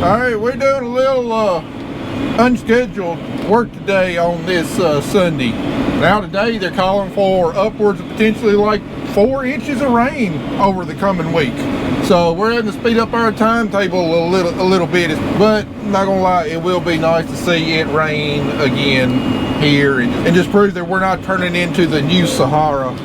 All right, we're doing a little unscheduled work today on this Sunday. Now today they're calling for upwards of potentially like 4 inches of rain over the coming week. So we're having to speed up our timetable a little bit, but not gonna lie, it will be nice to see it rain again here and just prove that we're not turning into the new Sahara.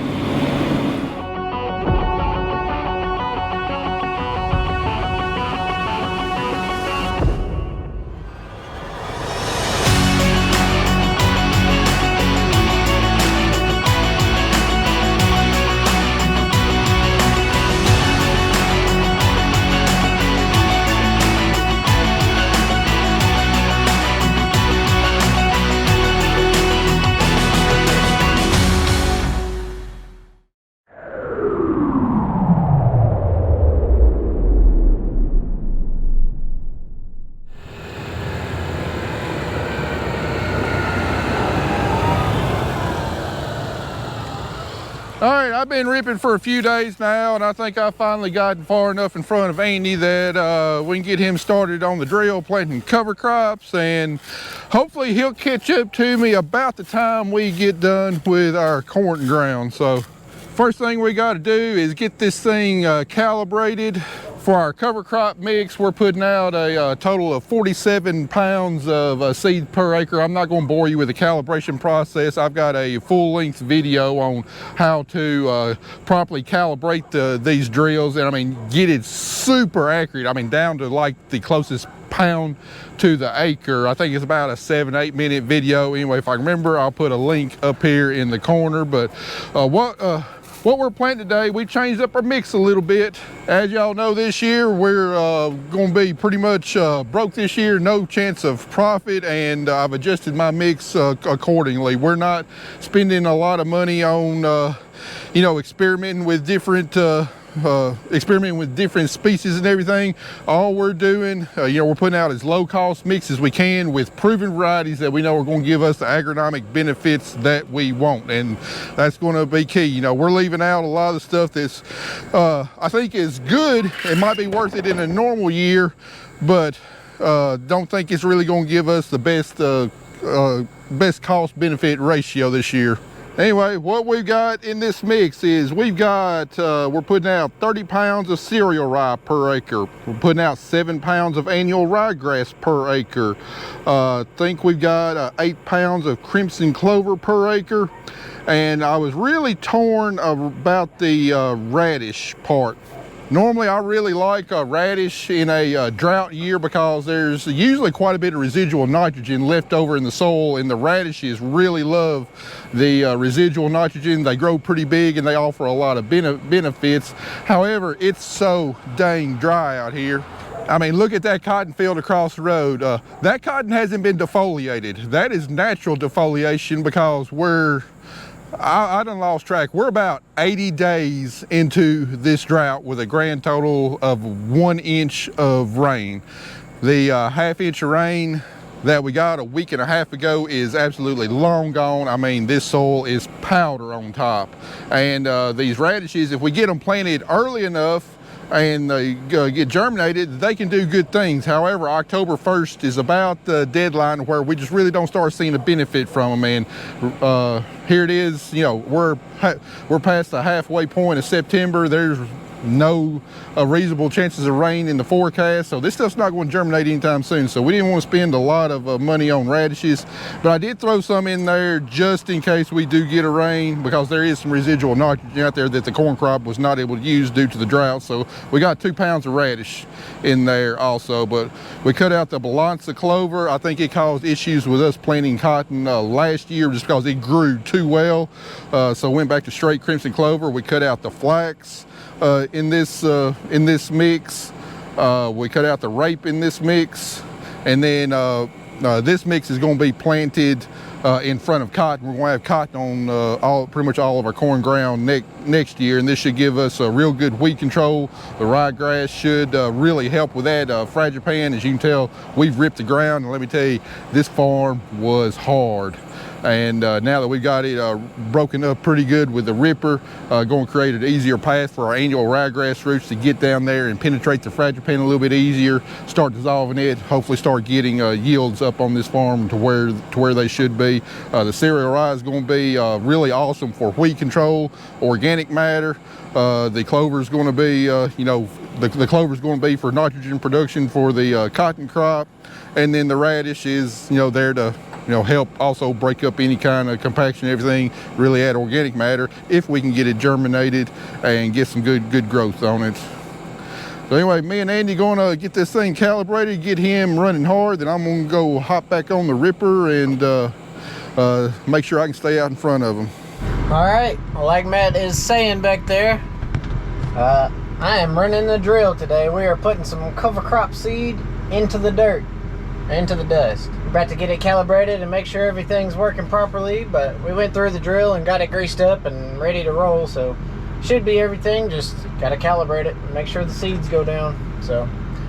All right, I've been ripping for a few days now, and I think I've finally gotten far enough in front of Andy that we can get him started on the drill, planting cover crops, and hopefully he'll catch up to me about the time we get done with our corn ground. So first thing we got to do is get this thing calibrated. For our cover crop mix, we're putting out a total of 47 pounds of seed per acre. I'm not going to bore you with the calibration process. I've got a full-length video on how to properly calibrate these drills, and I mean, get it super accurate. I mean, down to like the closest pound to the acre. I think it's about a 7-8 minute video. Anyway, if I remember, I'll put a link up here in the corner. But what we're planting today, we changed up our mix a little bit. As y'all know, this year we're going to be pretty much broke this year, no chance of profit, and I've adjusted my mix accordingly. We're not spending a lot of money on experimenting with different species and everything. All we're doing, we're putting out as low cost mix as we can with proven varieties that we know are going to give us the agronomic benefits that we want, and that's going to be key. We're leaving out a lot of the stuff that's I think is good. It might be worth it in a normal year, but don't think it's really going to give us the best cost benefit ratio this year. Anyway, what we've got in this mix is we're putting out 30 pounds of cereal rye per acre. We're putting out 7 pounds of annual ryegrass per acre. I think we've got 8 pounds of crimson clover per acre. And I was really torn about the radish part. Normally, I really like radish in a drought year because there's usually quite a bit of residual nitrogen left over in the soil, and the radishes really love the residual nitrogen. They grow pretty big and they offer a lot of benefits. However, it's so dang dry out here. I mean, look at that cotton field across the road. That cotton hasn't been defoliated. That is natural defoliation because I done lost track. We're about 80 days into this drought with a grand total of 1 inch of rain. The half inch of rain that we got a week and a half ago is absolutely long gone. I mean, this soil is powder on top. And these radishes, if we get them planted early enough and they get germinated, they can do good things. However, October 1st is about the deadline where we just really don't start seeing a benefit from them. And here it is, we're past the halfway point of September. There's no reasonable chances of rain in the forecast, so this stuff's not going to germinate anytime soon. So we didn't want to spend a lot of money on radishes, but I did throw some in there just in case we do get a rain, because there is some residual nitrogen out there that the corn crop was not able to use due to the drought. So we got 2 pounds of radish in there also. But we cut out the balanza clover. I think it caused issues with us planting cotton last year just because it grew too well, so went back to straight crimson clover. We cut out the flax in this mix. We cut out the rape in this mix, and then this mix is going to be planted in front of cotton. We're going to have cotton on pretty much all of our corn ground next year, and this should give us a real good weed control. The ryegrass should really help with that. Fragipan, as you can tell, we've ripped the ground, and let me tell you, this farm was hard. And now that we've got it broken up pretty good with the ripper, going to create an easier path for our annual ryegrass roots to get down there and penetrate the fragipan a little bit easier, start dissolving it, hopefully start getting yields up on this farm to where they should be. The cereal rye is going to be really awesome for wheat control, organic matter. The clover is going to be, the clover is going to be for nitrogen production for the cotton crop, and then the radish is, there to, help also break up any kind of compaction, everything, really add organic matter if we can get it germinated and get some good growth on it. So anyway, me and Andy going to get this thing calibrated, get him running hard, then I'm going to go hop back on the ripper and make sure I can stay out in front of him. All right, like Matt is saying back there, I am running the drill today. We are putting some cover crop seed into the dirt, into the dust. We're about to get it calibrated and make sure everything's working properly, but we went through the drill and got it greased up and ready to roll, so should be everything. Just got to calibrate it and make sure the seeds go down. So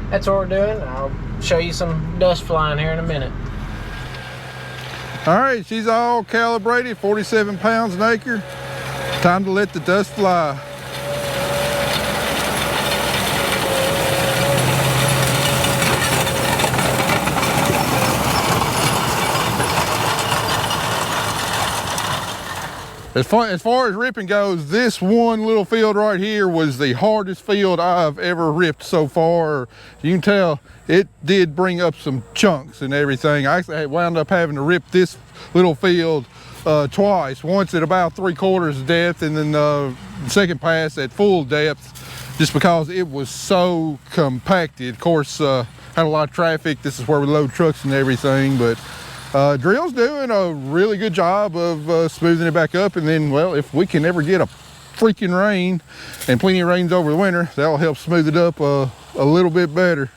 that's what we're doing. I'll show you some dust flying here in a minute. All right, she's all calibrated, 47 pounds an acre. Time to let the dust fly. As far as ripping goes, this one little field right here was the hardest field I've ever ripped so far. You can tell it did bring up some chunks and everything. I actually wound up having to rip this little field twice, once at about 3/4 depth, and then the second pass at full depth, just because it was so compacted. Of course, had a lot of traffic. This is where we load trucks and everything, but drill's doing a really good job of smoothing it back up. And then, well, if we can ever get a freaking rain, and plenty of rains over the winter, that'll help smooth it up a little bit better.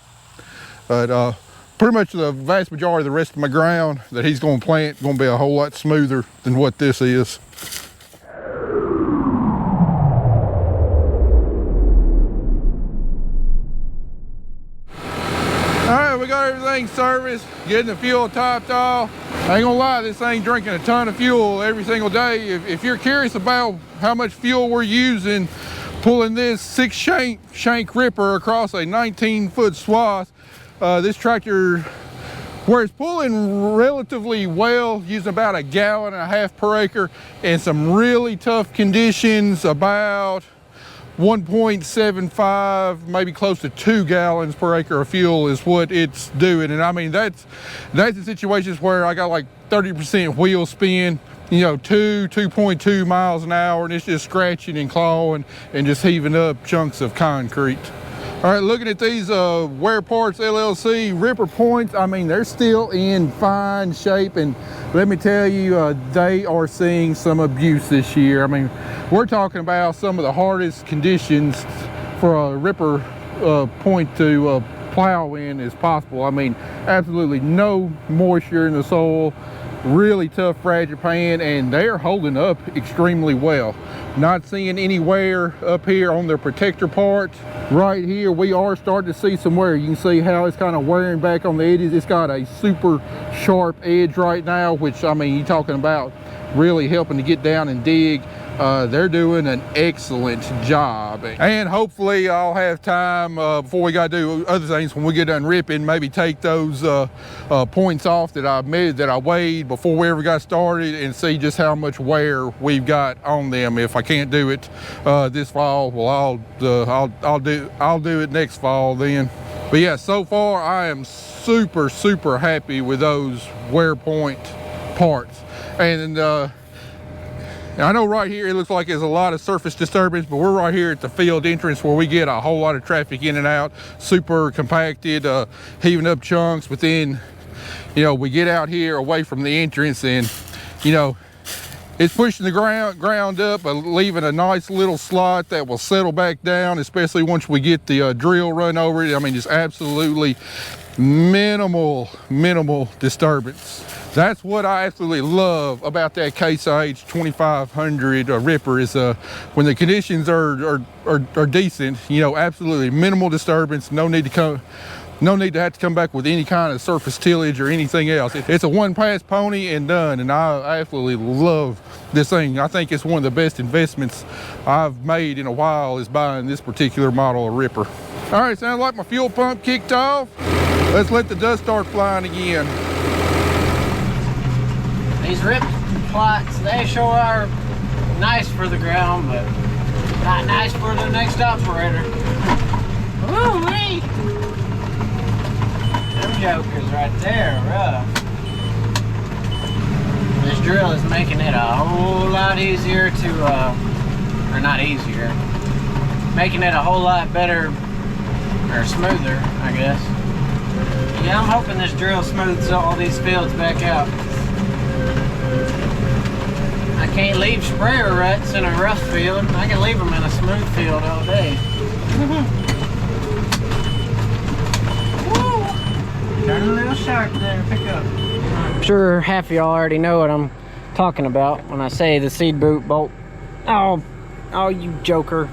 But pretty much the vast majority of the rest of my ground that he's going to plant going to be a whole lot smoother than what this is. We got everything serviced, getting the fuel topped off. I ain't gonna lie, this thing drinking a ton of fuel every single day. If you're curious about how much fuel we're using pulling this 6 shank ripper across a 19-foot swath, this tractor, where it's pulling relatively well, using about 1.5 gallons per acre, and some really tough conditions, about 1.75, maybe close to 2 gallons per acre of fuel is what it's doing. And I mean, that's in situations where I got like 30% wheel spin, 2.2 miles an hour, and it's just scratching and clawing and just heaving up chunks of concrete. All right, looking at these Wear Parts LLC ripper points, I mean, they're still in fine shape, and let me tell you, they are seeing some abuse this year. I mean, we're talking about some of the hardest conditions for a ripper point to plow in as possible. I mean, absolutely no moisture in the soil, really tough fragipan, and they're holding up extremely well. Not seeing any wear up here on their protector part. Right here we are starting to see some wear. You can see how it's kind of wearing back on the edges. It's got a super sharp edge right now, which, I mean, you're talking about really helping to get down and dig. They're doing an excellent job, and hopefully I'll have time before we got to do other things, when we get done ripping, maybe take those points off that I weighed before we ever got started, and see just how much wear we've got on them. If I can't do it this fall, well, I'll do it next fall then. But yeah, so far I am super happy with those wear point parts. And I know right here it looks like there's a lot of surface disturbance, but we're right here at the field entrance where we get a whole lot of traffic in and out, super compacted, heaving up chunks. But then, we get out here away from the entrance, and it's pushing the ground up, leaving a nice little slot that will settle back down, especially once we get the drill run over it. I mean, just absolutely minimal disturbance. That's what I absolutely love about that Case IH 2500 ripper, is when the conditions are decent, absolutely minimal disturbance, no need to No need to have to come back with any kind of surface tillage or anything else. It's a one-pass pony and done, and I absolutely love this thing. I think it's one of the best investments I've made in a while is buying this particular model of ripper. All right, sounds like my fuel pump kicked off. Let's let the dust start flying again. These rip plots, they sure are nice for the ground, but not nice for the next operator. Woo-wee! Them jokers right there, rough. This drill is making it a whole lot easier to, or not easier, making it a whole lot better, or smoother, I guess. Yeah, I'm hoping this drill smooths all these fields back out. I can't leave sprayer ruts in a rough field. I can leave them in a smooth field all day. Woo! Turn a little sharp there, pick up. I'm sure half of y'all already know what I'm talking about when I say the seed boot bolt. Oh, you joker.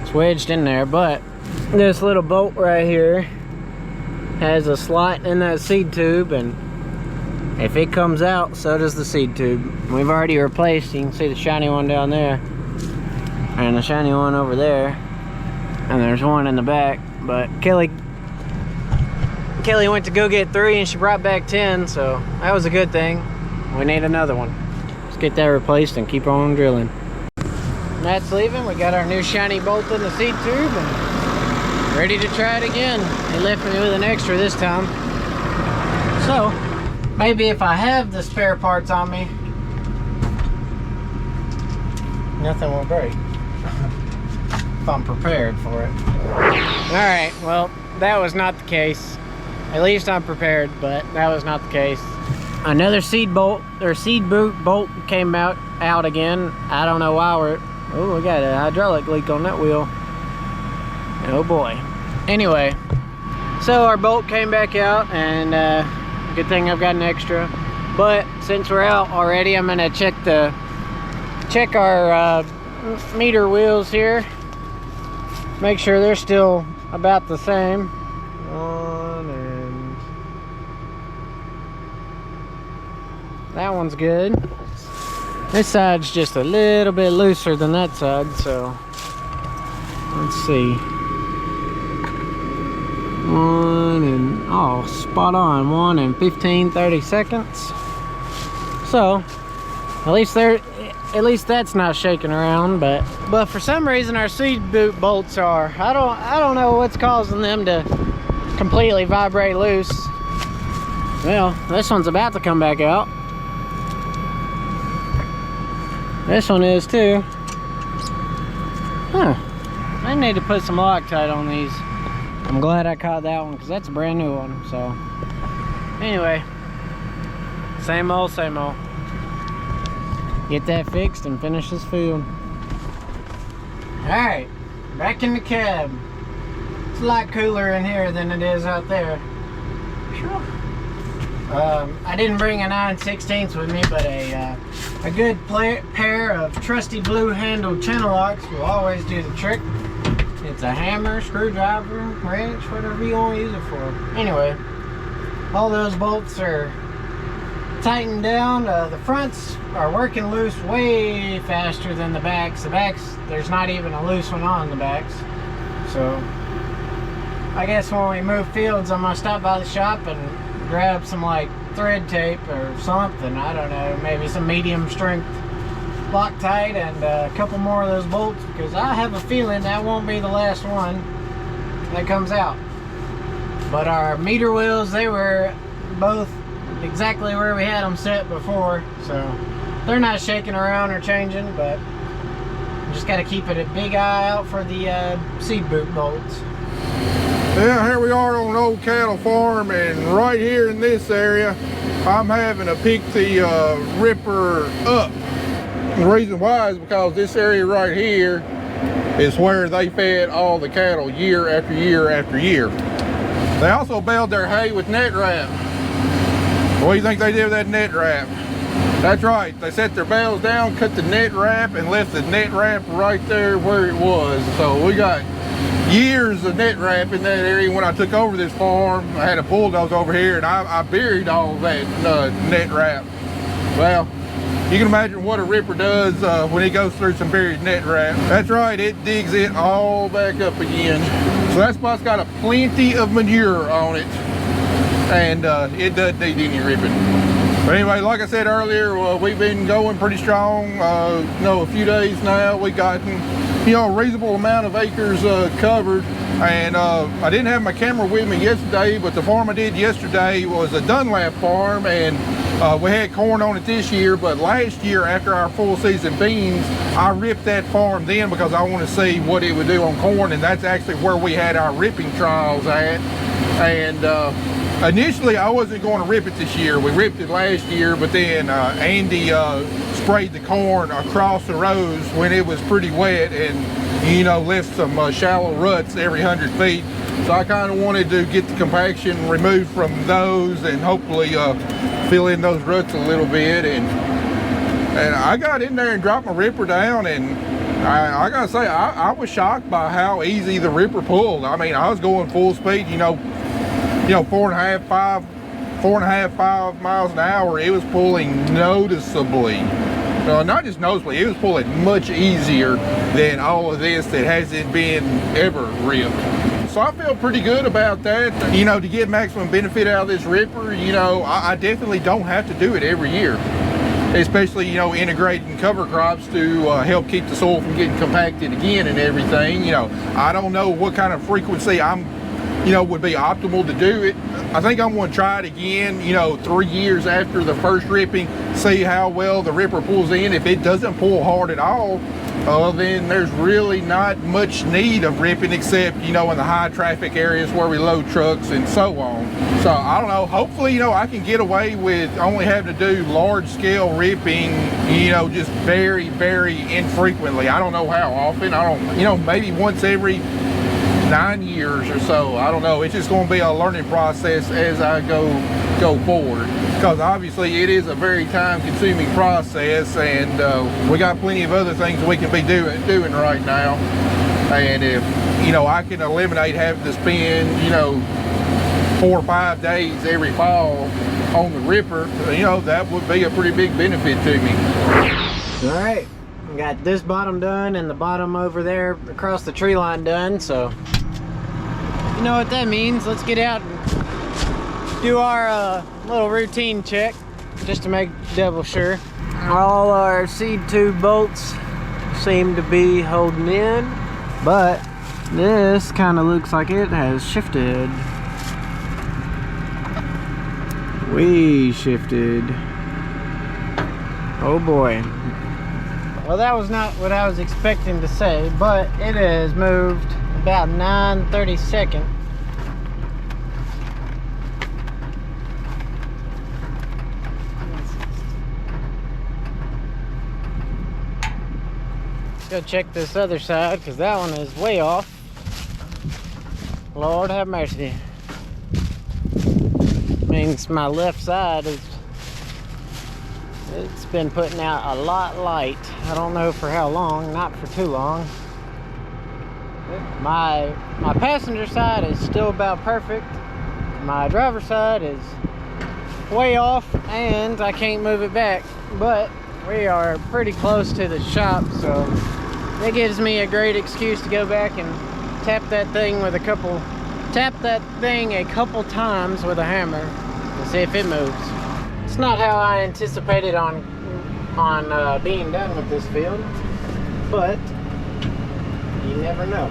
It's wedged in there, but this little bolt right here has a slot in that seed tube, and if it comes out, so does the seed tube. We've already replaced, you can see the shiny one down there, and the shiny one over there, and there's one in the back, but Kelly went to go get 3 and she brought back 10, so that was a good thing. We need another one. Let's get that replaced and keep on drilling. Matt's leaving. We got our new shiny bolt in the seed tube and ready to try it again. He left me with an extra this time. So, maybe if I have the spare parts on me, nothing will break. If I'm prepared for it. Alright, well, that was not the case. At least I'm prepared, but that was not the case. Another seed bolt, or seed boot bolt came out again. I don't know why oh, we got a hydraulic leak on that wheel. Oh boy. Anyway, so our bolt came back out, and good thing I've got an extra. But since we're out already, I'm gonna check our meter wheels here. Make sure they're still about the same. And that one's good. This side's just a little bit looser than that side, so let's see. Spot on. 1 and 15-30 seconds. So at least that's not shaking around, but for some reason our seed boot bolts are. I don't know what's causing them to completely vibrate loose. Well, this one's about to come back out. This one is too. Huh. I need to put some Loctite on these. I'm glad I caught that one because that's a brand new one. So anyway, same old, same old. Get that fixed and finish this field. Alright, back in the cab. It's a lot cooler in here than it is out there. Sure. I didn't bring a 9/16 with me, but a good pair of trusty blue handled channel locks will always do the trick. It's a hammer, screwdriver, wrench, whatever you want to use it for. Anyway, all those bolts are tightened down. The fronts are working loose way faster than the backs. The backs, there's not even a loose one on the backs. So I guess when we move fields, I'm gonna stop by the shop and grab some like thread tape or something. I don't know, maybe some medium strength Loctite and a couple more of those bolts, because I have a feeling that won't be the last one that comes out. But our meter wheels, they were both exactly where we had them set before, so they're not shaking around or changing, but just got to keep a big eye out for the seed boot bolts. Yeah, here we are on an old cattle farm, and right here in this area I'm having to pick the ripper up. The reason why is because this area right here is where they fed all the cattle year after year after year. They also baled their hay with net wrap. What do you think they did with that net wrap? That's right. They set their bales down, cut the net wrap, and left the net wrap right there where it was. So we got years of net wrap in that area. When I took over this farm, I had a bulldozer over here, and I buried all that net wrap. Well, you can imagine what a ripper does when it goes through some buried net wrap. That's right, it digs it all back up again. So that spot's got a plenty of manure on it, and it doesn't need any ripping. But anyway, like I said earlier, we've been going pretty strong. A few days now, we gotten a reasonable amount of acres covered. And I didn't have my camera with me yesterday, but the farm I did yesterday was a Dunlap farm, and we had corn on it this year. But last year, after our full season beans, I ripped that farm then because I want to see what it would do on corn, and that's actually where we had our ripping trials at. And initially, I wasn't going to rip it this year. We ripped it last year, but then Andy sprayed the corn across the rows when it was pretty wet, and left some shallow ruts every 100 feet. So I kind of wanted to get the compaction removed from those and hopefully fill in those ruts a little bit. And I got in there and dropped my ripper down, and I gotta say, I was shocked by how easy the ripper pulled. I mean, I was going full speed, 4.5, 5 miles an hour. It was pulling noticeably. Not just noticeably, it was pulling much easier than all of this that hasn't been ever ripped. So I feel pretty good about that. To get maximum benefit out of this ripper, I definitely don't have to do it every year. Especially, integrating cover crops to help keep the soil from getting compacted again and everything. I don't know what kind of frequency would be optimal to do it. I think I'm going to try it again, 3 years after the first ripping, see how well the ripper pulls in. If it doesn't pull hard at all, then there's really not much need of ripping except, in the high traffic areas where we load trucks and so on. So I don't know, hopefully, I can get away with only having to do large scale ripping, just very, very infrequently. I don't know how often. I don't, maybe once every 9 years or so. I don't know. It's just going to be a learning process as I go forward, because obviously it is a very time consuming process, and we got plenty of other things we can be doing right now. And if I can eliminate having to spend 4 or 5 days every fall on the ripper, that would be a pretty big benefit to me. All right, we got this bottom done and the bottom over there across the tree line done. So you know what that means. Let's get out and do our little routine check just to make double sure. All our seed tube bolts seem to be holding in, but this kind of looks like it has shifted. We shifted. Oh boy. Well, that was not what I was expecting to say, but it has moved about 9/32. Let's go check this other side, because that one is way off. Lord have mercy. Means my left side is, it's been putting out a lot light. I don't know for how long, not for too long. My passenger side is still about perfect. My driver's side is way off, and I can't move it back. But we are pretty close to the shop, so that gives me a great excuse to go back and tap that thing a couple times with a hammer to see if it moves. It's not how I anticipated on being done with this field, but you never know.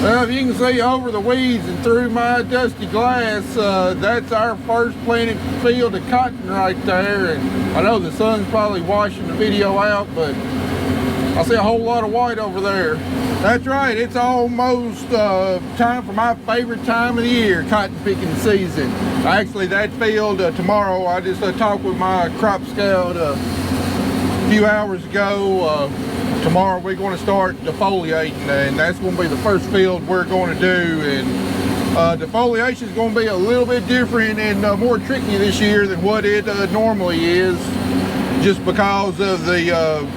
Well, if you can see over the weeds and through my dusty glass, that's our first planted field of cotton right there. And I know the sun's probably washing the video out, but I see a whole lot of white over there. That's right, it's almost time for my favorite time of the year, cotton picking season. Actually, that field tomorrow, I just talked with my crop scout a few hours ago. Tomorrow we're going to start defoliating, and that's going to be the first field we're going to do. And Defoliation is going to be a little bit different and more tricky this year than what it normally is, just because of the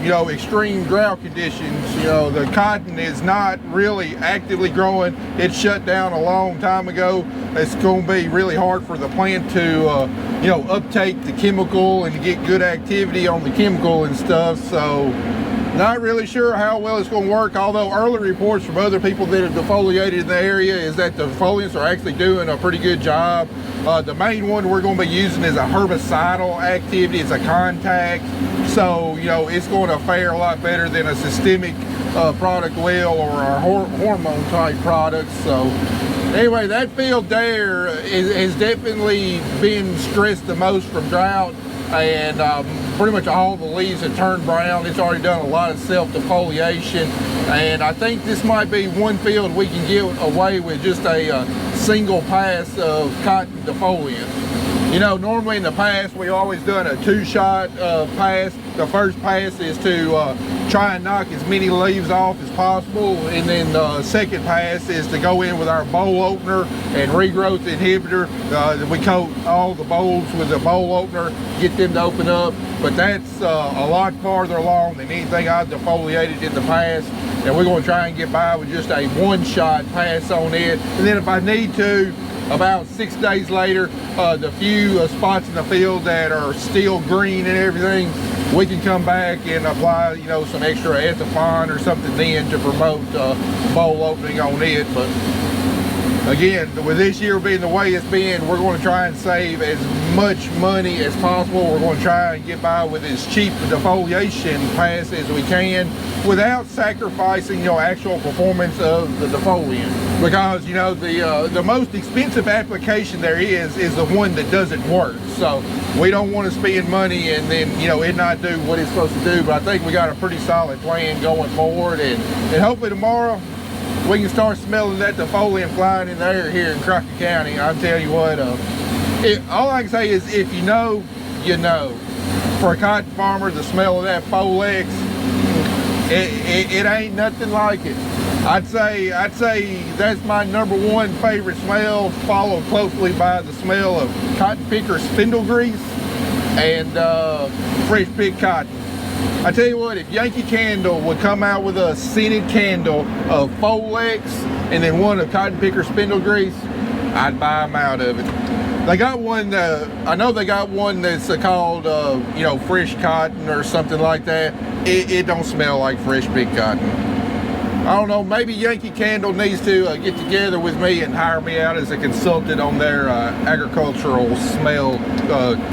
you know, extreme drought conditions. You know, the cotton is not really actively growing. It's shut down a long time ago. It's going to be really hard for the plant to you know, uptake the chemical and to get good activity on the chemical and stuff. So not really sure how well it's going to work, although early reports from other people that have defoliated in the area is that the defoliants are actually doing a pretty good job. The main one we're going to be using is a herbicidal activity. It's a contact, so you know, it's going to fare a lot better than a systemic product will or our hormone type products. So anyway, that field there has definitely been stressed the most from drought, and pretty much all the leaves have turned brown. It's already done a lot of self-defoliation, and I think this might be one field we can get away with just a single pass of cotton defoliant. You know, normally in the past we always done a two-shot pass. The first pass is to try and knock as many leaves off as possible, and then the second pass is to go in with our bowl opener and regrowth inhibitor. We coat all the bowls with a bowl opener, get them to open up, but that's a lot farther along than anything I've defoliated in the past, and we're going to try and get by with just a one-shot pass on it. And then if I need to, about 6 days later, the few spots in the field that are still green and everything, we can come back and apply, you know, some extra ethifon or something then to promote bowl opening on it. But again, with this year being the way it's been, we're going to try and save as much money as possible. We're going to try and get by with as cheap defoliation pass as we can without sacrificing, you know, actual performance of the defoliant. Because, you know, the most expensive application there is the one that doesn't work. So we don't want to spend money and then, you know, it not do what it's supposed to do. But I think we got a pretty solid plan going forward, and hopefully tomorrow we can start smelling that defoliant flying in the air here in Crockett County. I'll tell you what, all I can say is if you know, you know. For a cotton farmer, the smell of that Folex, it ain't nothing like it. I'd say that's my #1 favorite smell, followed closely by the smell of cotton picker spindle grease and fresh picked cotton. I tell you what, if Yankee Candle would come out with a scented candle of Folex and then one of cotton picker spindle grease, I'd buy them out of it. They got one, I know they got one that's called, you know, fresh cotton or something like that. It don't smell like fresh picked cotton. I don't know, maybe Yankee Candle needs to get together with me and hire me out as a consultant on their agricultural smell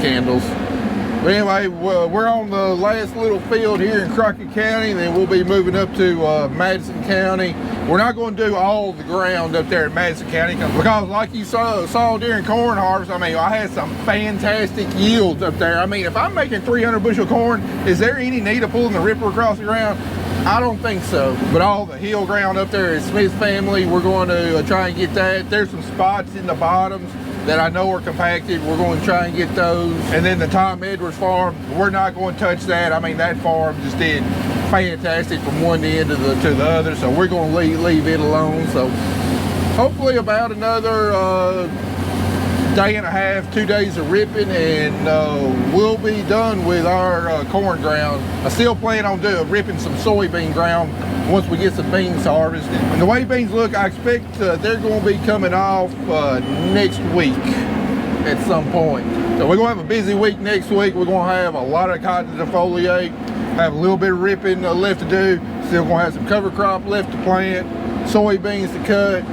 candles. But anyway, we're on the last little field here in Crockett County, then we'll be moving up to Madison County. We're not going to do all the ground up there in Madison County because like you saw during corn harvest, I mean, I had some fantastic yields up there. I mean, if I'm making 300 bushel corn, is there any need of pulling the ripper across the ground? I don't think so. But all the hill ground up there is Smith's family. We're going to try and get that. There's some spots in the bottoms that I know are compacted. We're going to try and get those. And then the Tom Edwards farm, we're not going to touch that. I mean, that farm just did fantastic from one end to the other, so we're going to leave it alone. So hopefully about another day and a half, 2 days of ripping, and we'll be done with our corn ground. I still plan on ripping some soybean ground once we get some beans harvested. And the way beans look, I expect they're going to be coming off next week at some point. So we're going to have a busy week next week. We're going to have a lot of cotton to defoliate, have a little bit of ripping left to do, still going to have some cover crop left to plant, soybeans to cut.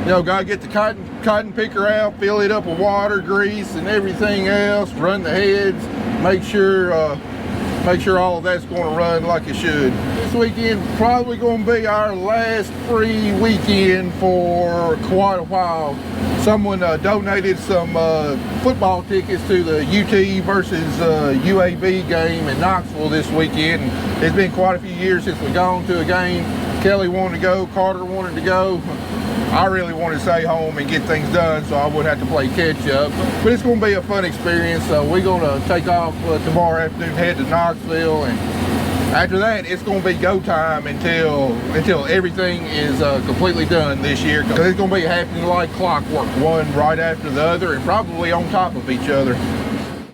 You know, gotta get the cotton picker out, fill it up with water, grease, and everything else. Run the heads, make sure all of that's going to run like it should. This weekend probably going to be our last free weekend for quite a while. Someone donated some football tickets to the UT versus UAB game in Knoxville this weekend. It's been quite a few years since we've gone to a game. Kelly wanted to go, Carter wanted to go. I really wanted to stay home and get things done so I wouldn't have to play catch up. But it's going to be a fun experience. So we're going to take off tomorrow afternoon, head to Knoxville, and After that, it's going to be go time until everything is completely done this year. Because it's going to be happening like clockwork, one right after the other and probably on top of each other.